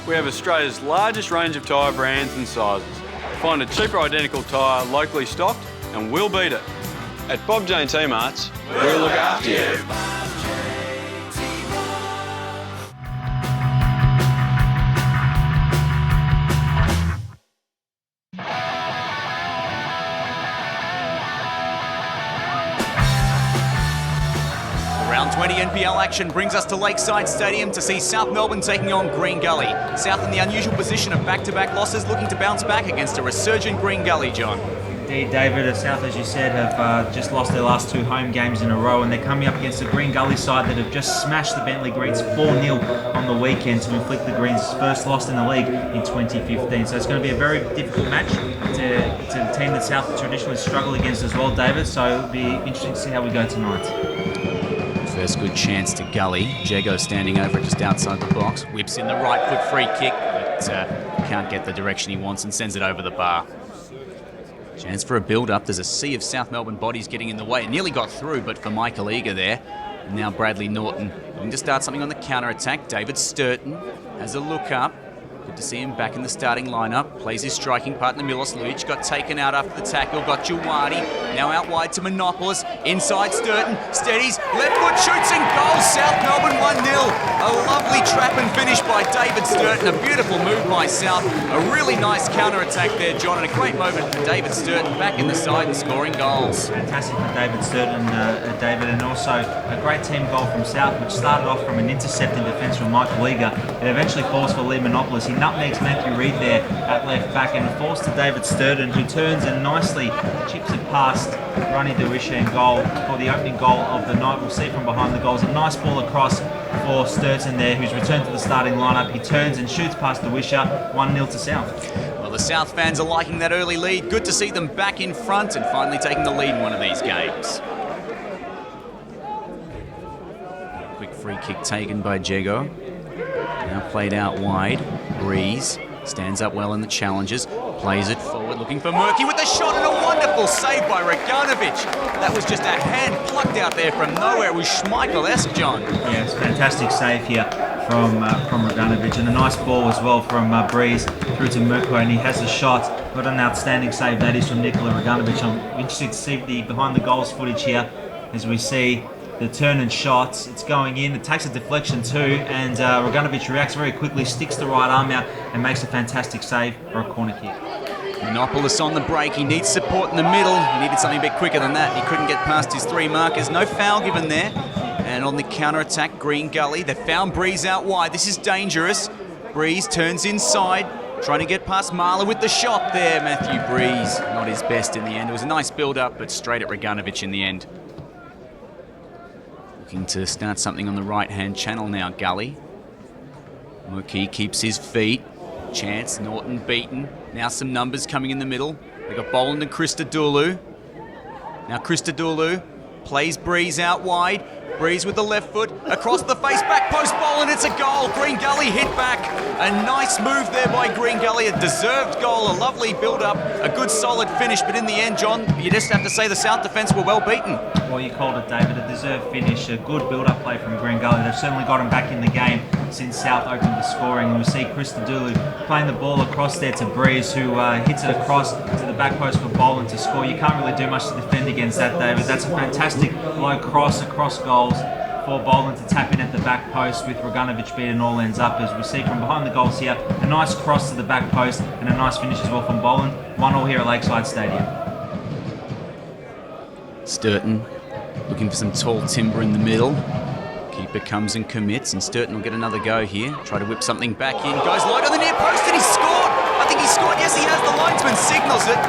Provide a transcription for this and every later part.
we have Australia's largest range of tyre brands and sizes. Find a cheaper identical tyre locally stocked and we'll beat it. At Bob Jane T-Marts, we'll look after you. Round 20 NPL action brings us to Lakeside Stadium to see South Melbourne taking on Green Gully. South in the unusual position of back-to-back losses, looking to bounce back against a resurgent Green Gully, John. Indeed, David. South, as you said, have just lost their last 2 home games in a row, and they're coming up against the Green Gully side that have just smashed the Bentley Greens 4-0 on the weekend to inflict the Greens' first loss in the league in 2015. So it's going to be a very difficult match to the team that South traditionally struggle against as well, David. So it'll be interesting to see how we go tonight. First good chance to Gully. Jago standing over it just outside the box. Whips in the right foot free kick, but can't get the direction he wants and sends it over the bar. Chance for a build-up. There's a sea of South Melbourne bodies getting in the way. It nearly got through, but for Michael Eager there. And now Bradley Norton looking to start something on the counter-attack. David Sturton has a look up. Good to see him back in the starting lineup. Plays his striking partner Milos Lujic. Got taken out after the tackle. Got Juwadi. Now out wide to Monopolis. Inside Sturton. Steadies. Left foot shoots and goal. South Melbourne 1-0. A lovely trap and finish by David Sturton. A beautiful move by South. A really nice counter-attack there, John. And a great moment for David Sturton back in the side and scoring goals. Fantastic for David Sturton, David, and also a great team goal from South, which started off from an intercepting defence from Michael Eager. It eventually falls for Lee Monopolis. He nutmegs Matthew Reid there at left back and falls to David Sturton, who turns and nicely chips it past Ronnie Dewisha in goal for the opening goal of the night. We'll see from behind the goals. A nice ball across for Sturton there, who's returned to the starting lineup. He turns and shoots past Dewisha. 1-0 to South. Well, the South fans are liking that early lead. Good to see them back in front and finally taking the lead in one of these games. Quick free kick taken by Jago. Now played out wide. Breeze stands up well in the challenges, plays it forward, looking for Murky with the shot and a wonderful save by Reganovic. That was just a hand plucked out there from nowhere. It was Schmeichel-esque, John. Yes, fantastic save here from Reganovic, and a nice ball as well from Breeze through to Murko, and he has a shot. What an outstanding save that is from Nikola Reganovic. I'm interested to see the behind the goals footage here as we see the turn and shots. It's going in. It takes a deflection too, and Reganovic reacts very quickly, sticks the right arm out, and makes a fantastic save for a corner kick. Monopolis on the break. He needs support in the middle. He needed something a bit quicker than that. He couldn't get past his 3 markers. No foul given there. And on the counter-attack, Green Gully. They found Breeze out wide. This is dangerous. Breeze turns inside, trying to get past Marler with the shot there. Matthew Breeze, not his best in the end. It was a nice build-up, but straight at Reganovic in the end. Looking to start something on the right-hand channel now, Gully. Murky keeps his feet. Chance, Norton beaten. Now some numbers coming in the middle. They've got Boland and Christodoulou. Now Christodoulou plays Breeze out wide. Breeze with the left foot, across the face, back post Boland, it's a goal. Green Gully hit back. A nice move there by Green Gully, a deserved goal, a lovely build-up, a good solid finish, but in the end, John, you just have to say the South defence were well beaten. Well, you called it, David, a deserved finish, a good build-up play from Green Gully. They've certainly got him back in the game since South opened the scoring, and we see Christodoulou playing the ball across there to Breeze, who hits it across to the back post for Boland to score. You can't really do much to defend against that, David. That's a fantastic low cross across goals for Boland to tap in at the back post with Reganovic beating all ends up, as we see from behind the goals here. A nice cross to the back post and a nice finish as well from Boland. 1-1 here at Lakeside Stadium. Sturton looking for some tall timber in the middle. Keeper comes and commits, and Sturton will get another go here. Try to whip something back in. Goes low to the near post, and he scored! I think he scored. Yes, he has. The linesman signals it.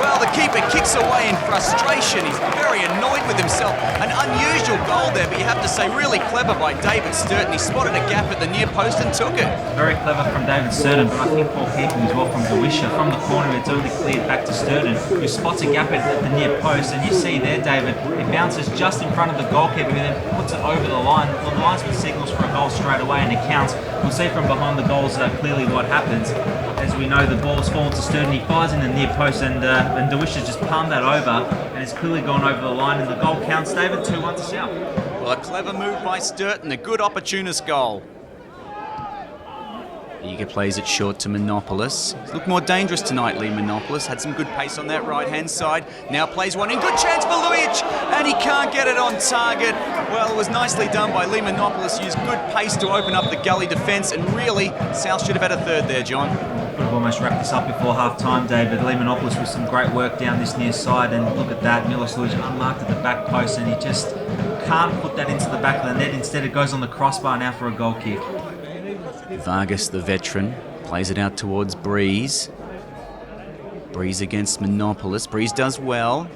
Well, the keeper kicks away in frustration. He's very annoyed with himself. An unusual goal there, but you have to say really clever by David Sturton. He spotted a gap at the near post and took it. Very clever from David Sturton, but I think poor keeping as well from Dewisha. From the corner, it's only cleared back to Sturton, who spots a gap at the near post, and you see there, David, it bounces just in front of the goalkeeper, who then puts it over the line. Well, the linesman signals for a goal straight away, and it counts. We'll see from behind the goals clearly what happens. As we know, the ball's fallen to Sturton. He fires in the near post, and Dewisha just palmed that over, and it's clearly gone over the line, and the goal counts, David, 2-1 to South. Well, a clever move by Sturton, a good opportunist goal. Eager plays it short to Monopolis. He's looked more dangerous tonight, Lee Monopolis. Had some good pace on that right-hand side. Now plays one in. Good chance for Lujic, and he can't get it on target. Well, it was nicely done by Lee Monopolis. Used good pace to open up the Gully defence, and really, South should have had a third there, John. Could have almost wrapped this up before half-time, David. Lee Monopolis with some great work down this near side, and look at that. Milos Lujic unmarked at the back post, and he just can't put that into the back of the net. Instead, it goes on the crossbar now for a goal kick. Vargas, the veteran, plays it out towards Breeze. Breeze against Monopolis. Breeze does well.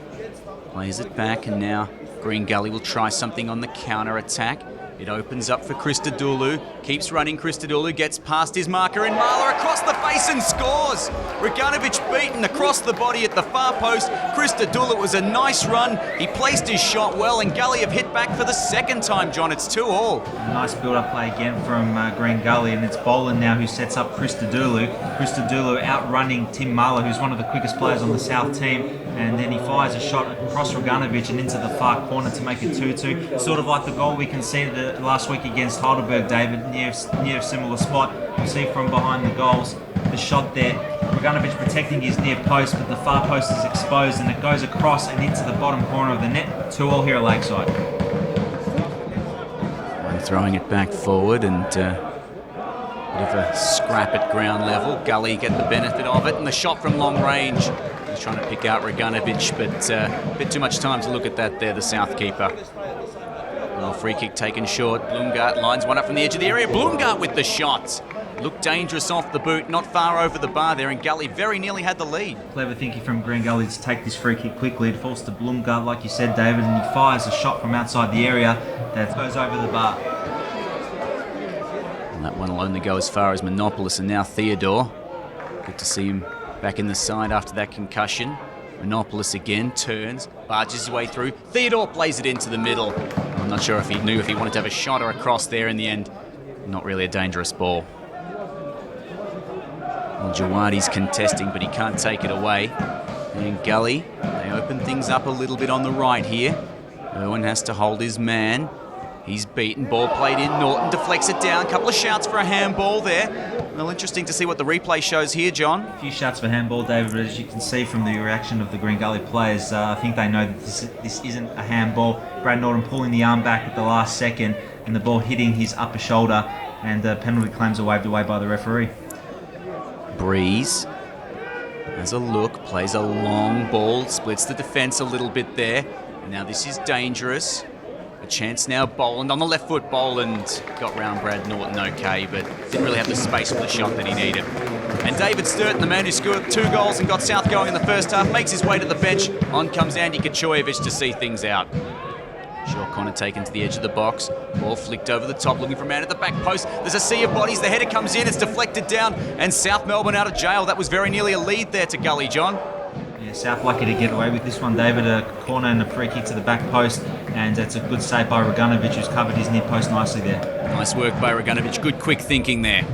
Plays it back, and now Green Gully will try something on the counter-attack. It opens up for Christodoulou. Keeps running. Christodoulou gets past his marker, and Marler across the face and scores. Ruganovic beaten across the body at the far post. Christodoulou, it was a nice run. He placed his shot well, and Gully have hit back for the second time, John. It's 2-2. A nice build-up play again from Green Gully, and it's Boland now who sets up Christodoulou. Christodoulou outrunning Tim Marler, who's one of the quickest players on the South team. And then he fires a shot across Ruganovic and into the far corner to make it 2-2. Sort of like the goal we conceded last week against Heidelberg, David, near a similar spot. You see from behind the goals, the shot there. Ruganovic protecting his near post, but the far post is exposed, and it goes across and into the bottom corner of the net. 2-2 here at Lakeside. And throwing it back forward, and bit of a scrap at ground level. Gully get the benefit of it, and the shot from long range. He's trying to pick out Ruganovic, but a bit too much time to look at that there, the South keeper. Well, free kick taken short. Blumgart lines one up from the edge of the area. Blumgart with the shot. Looked dangerous off the boot, not far over the bar there, and Gully very nearly had the lead. Clever thinking from Green Gully to take this free kick quickly. It falls to Blumgart, like you said, David, and he fires a shot from outside the area that goes over the bar. And that one will only go as far as Monopolis, and now Theodore. Good to see him back in the side after that concussion. Monopolis again turns, barges his way through. Theodore plays it into the middle. I'm not sure if he knew if he wanted to have a shot or a cross there in the end. Not really a dangerous ball. Well, Jawadi's contesting, but he can't take it away. And Gully, they open things up a little bit on the right here. Irwin has to hold his man. He's beaten, ball played in, Norton deflects it down. Couple of shouts for a handball there. Well, interesting to see what the replay shows here, John. A few shouts for handball, David, but as you can see from the reaction of the Green Gully players, I think they know that this isn't a handball. Brad Norton pulling the arm back at the last second, and the ball hitting his upper shoulder, and penalty claims are waved away by the referee. Breeze has a look, plays a long ball, splits the defence a little bit there. Now this is dangerous. A chance now, Boland on the left foot. Boland got round Brad Norton okay, but didn't really have the space for the shot that he needed. And David Sturton, the man who scored 2 goals and got South going in the first half, makes his way to the bench. On comes Andy Kachojevic to see things out. Short corner taken to the edge of the box. Ball flicked over the top, looking for a man at the back post. There's a sea of bodies. The header comes in, it's deflected down, and South Melbourne out of jail. That was very nearly a lead there to Gully, John. Yeah, South lucky to get away with this one, David. A corner and a free kick to the back post, and it's a good save by Ruganovic, who's covered his near post nicely there. Nice work by Ruganovic. Good quick thinking there.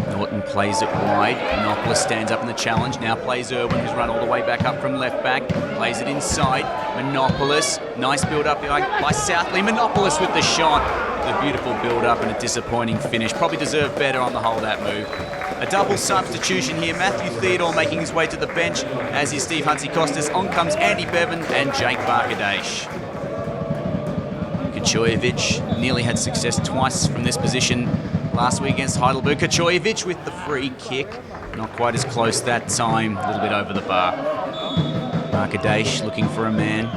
Norton plays it wide. Monopolis stands up in the challenge. Now plays Irwin, who's run all the way back up from left back. Plays it inside. Monopolis. Nice build-up by Southley. Monopolis with the shot. The beautiful build-up and a disappointing finish. Probably deserved better on the whole, that move. A double substitution here. Matthew Theodore making his way to the bench, as is Steve Huntsy-Costas. On comes Andy Bevan and Jake Barkadash. Kachojevic nearly had success twice from this position last week against Heidelberg. Kachojevic with the free kick. Not quite as close that time. A little bit over the bar. Barkadash looking for a man.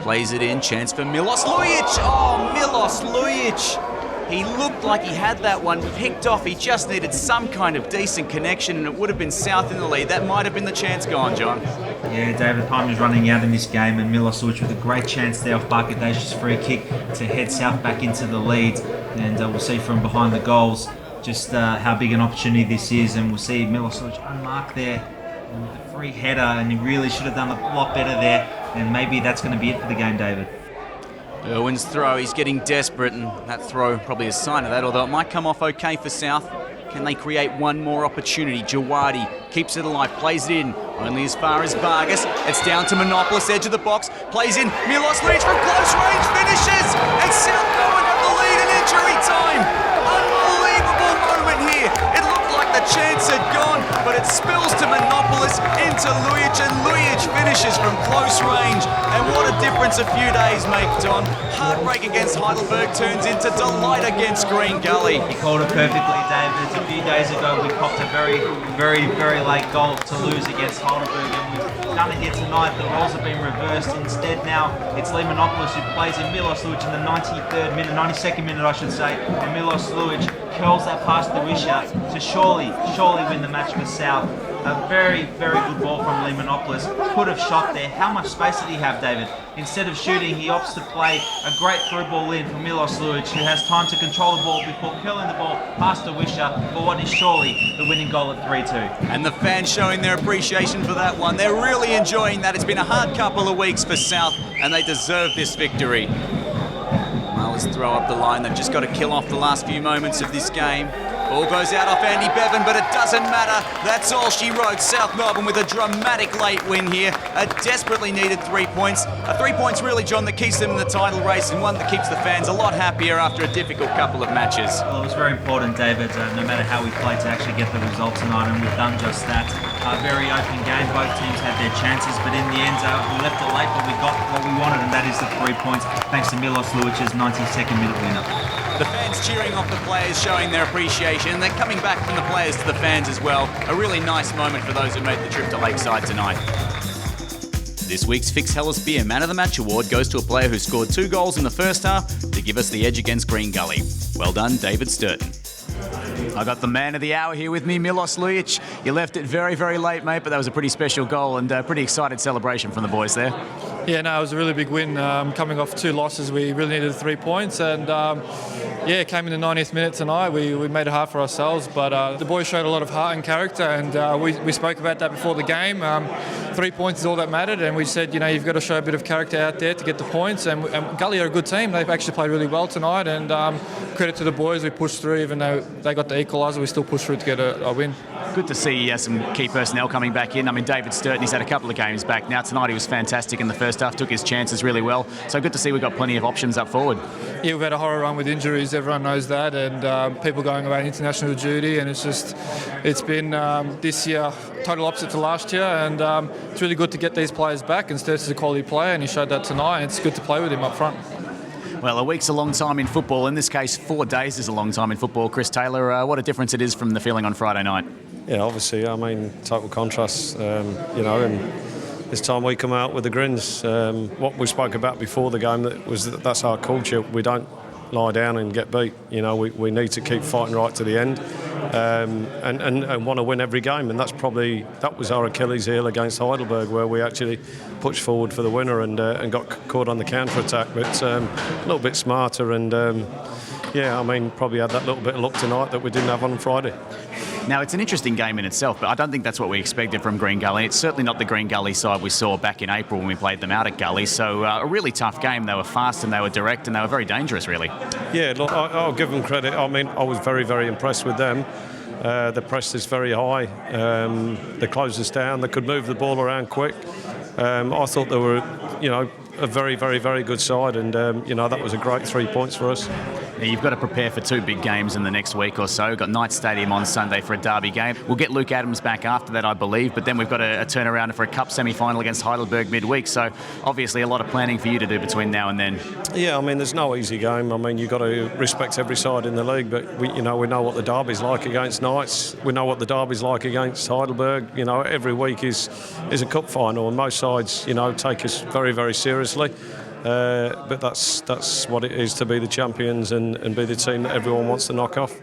Plays it in. Chance for Milos Lujic. Oh, Milos Lujic. He looked like he had that one picked off. He just needed some kind of decent connection, and it would have been South in the lead. That might have been the chance gone, John. Yeah, David, time is running out in this game, and Milos Lujic with a great chance there off Barkadash's free kick to head South back into the lead. And we'll see from behind the goals just how big an opportunity this is, and we'll see Milos Lujic unmarked there with a free header, and he really should have done a lot better there, and maybe that's going to be it for the game, David. Irwin's throw, he's getting desperate, and that throw probably a sign of that, although it might come off okay for South. Can they create one more opportunity? Jawadi keeps it alive, plays it in, only as far as Vargas. It's down to Monopolis, edge of the box, plays in, Milos Lujic from close range, finishes, and South Melbourne have the lead in injury time. Unbelievable chance had gone, but it spills to Monopolis into Lujic, and Lujic finishes from close range. And what a difference a few days make, Don. Heartbreak against Heidelberg turns into delight against Green Gully. He called it perfectly, David. A few days ago, we copped a very, very, very late goal to lose against Heidelberg, and we've done it here tonight. The roles have been reversed. Instead, now it's Lee Monopolis who plays in Milos Lujic in the 92nd minute, I should say. And Milos Lujic curls that past the Wisher to surely win the match for South. A very, very good ball from Lee Monopolis. Could have shot there. How much space did he have, David? Instead of shooting, he opts to play a great through ball in for Milos Lujic, who has time to control the ball before curling the ball past the Wisher for what is surely the winning goal at 3-2. And the fans showing their appreciation for that one. They're really enjoying that. It's been a hard couple of weeks for South, and they deserve this victory. Marlins throw up the line. They've just got to kill off the last few moments of this game. Ball goes out off Andy Bevan, but it doesn't matter. That's all she wrote. South Melbourne with a dramatic late win here. A desperately needed 3 points. 3 points really, John, that keeps them in the title race, and one that keeps the fans a lot happier after a difficult couple of matches. Well, it was very important, David, no matter how we played, to actually get the result tonight, and we've done just that. A very open game. Both teams had their chances, but in the end, we left it late, but we got what we wanted, and that is the 3 points, thanks to Milos Lujic's 92nd minute winner. The fans cheering off the players, showing their appreciation, and they're coming back from the players to the fans as well. A really nice moment for those who made the trip to Lakeside tonight. This week's Fix Hellas Beer Man of the Match award goes to a player who scored 2 goals in the first half to give us the edge against Green Gully. Well done, David Sturton. I got the man of the hour here with me, Milos Lujic. You left it very, very late, mate, but that was a pretty special goal and a pretty excited celebration from the boys there. Yeah, no, it was a really big win. Coming off 2 losses, we really needed 3 points, and it came in the 90th minute tonight. We made it hard for ourselves, but the boys showed a lot of heart and character, and we spoke about that before the game. 3 points is all that mattered, and we said, you've got to show a bit of character out there to get the points. And Gully are a good team. They've actually played really well tonight, and credit to the boys. We pushed through, even though they got the equaliser. We still pushed through to get a win. Good to see some key personnel coming back in. I mean, David Sturton, he's had a couple of games back now. Tonight he was fantastic in the first half, took his chances really well. So good to see we've got plenty of options up forward. Yeah, we've had a horror run with injuries. Everyone knows that, and people going away on international duty, and it's been this year total opposite to last year, and it's really good to get these players back. And Sturton's a quality player, and he showed that tonight. And it's good to play with him up front. Well, a week's a long time in football. In this case, 4 days is a long time in football. Chris Taylor, what a difference it is from the feeling on Friday night. Yeah, obviously, I mean, total contrast, and this time we come out with the grins. What we spoke about before the game, that's our culture. We don't lie down and get beat. We need to keep fighting right to the end, and want to win every game. And that was our Achilles heel against Heidelberg, where we actually pushed forward for the winner and got caught on the counter attack. But a little bit smarter, and probably had that little bit of luck tonight that we didn't have on Friday. Now, it's an interesting game in itself, but I don't think that's what we expected from Green Gully. It's certainly not the Green Gully side we saw back in April when we played them out at Gully. So a really tough game. They were fast and they were direct and they were very dangerous, really. Yeah, look, I'll give them credit. I mean, I was very, very impressed with them. The press is very high. They closed us down. They could move the ball around quick. I thought they were, a very, very, very good side, and that was a great 3 points for us. Now, you've got to prepare for 2 big games in the next week or so. We've got Knight Stadium on Sunday for a derby game. We'll get Luke Adams back after that, I believe, but then we've got a turnaround for a cup semi-final against Heidelberg midweek. So obviously a lot of planning for you to do between now and then. Yeah, I mean, there's no easy game. I mean, you've got to respect every side in the league, but we know what the derby's like against Knights. We know what the derby's like against Heidelberg. Every week is a cup final, and most sides, take us very, very seriously. But that's what it is to be the champions and be the team that everyone wants to knock off.